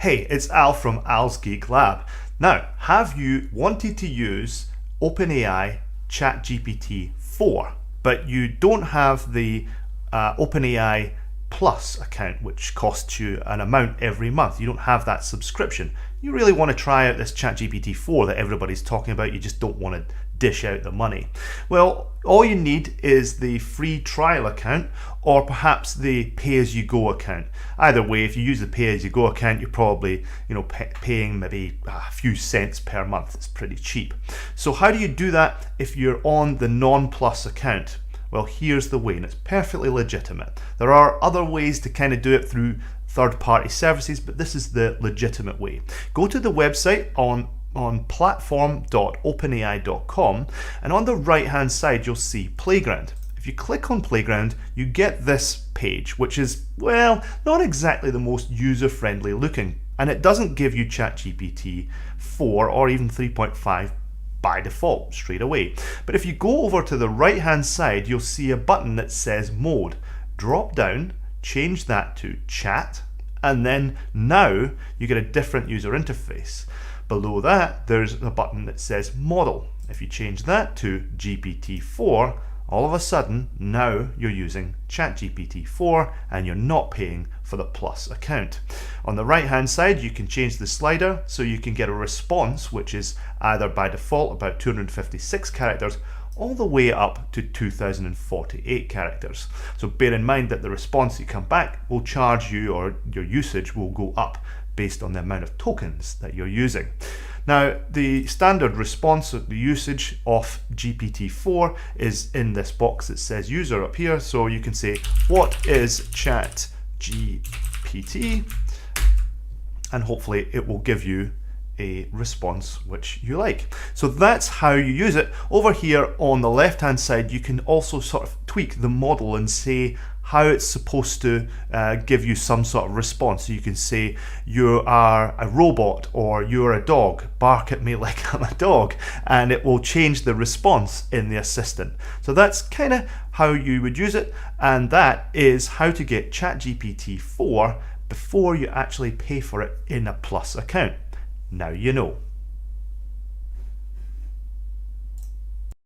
Hey, it's Al from Al's Geek Lab. Now, have you wanted to use OpenAI ChatGPT 4, but you don't have the OpenAI Plus account, which costs you an amount every month? You don't have that subscription. You really want to try out this ChatGPT 4 that everybody's talking about. You just don't want to dish out the money. Well, all you need is the free trial account or perhaps the pay-as-you-go account. Either way, if you use the pay-as-you-go account, you're probably paying maybe a few cents per month. It's pretty cheap. So how do you do that if you're on the non-plus account? Well, here's the way, and it's perfectly legitimate. There are other ways to kind of do it through third-party services, but this is the legitimate way. Go to the website on platform.openai.com, and on the right hand side you'll see Playground. If you click on Playground, you get this page, which is, well, not exactly the most user-friendly looking, and it doesn't give you ChatGPT 4 or even 3.5 by default straight away. But if you go over to the right hand side, you'll see a button that says Mode. Drop down, change that to Chat, and then now you get a different user interface. Below that, there's a button that says Model. If you change that to GPT-4, all of a sudden, now you're using ChatGPT-4 and you're not paying for the Plus account. On the right-hand side, you can change the slider so you can get a response, which is either by default about 256 characters, all the way up to 2048 characters. So bear in mind that the response you come back will charge you, or your usage will go up based on the amount of tokens that you're using. Now, the standard response, the usage of GPT-4 is in this box that says user up here. So you can say, what is ChatGPT? And hopefully it will give you a response which you like. So that's how you use it. Over here on the left hand side, you can also sort of tweak the model and say how it's supposed to give you some sort of response. So you can say you are a robot or you're a dog, bark at me like I'm a dog, and it will change the response in the assistant. So that's kind of how you would use it, and that is how to get ChatGPT 4 before you actually pay for it in a Plus account. Now you know.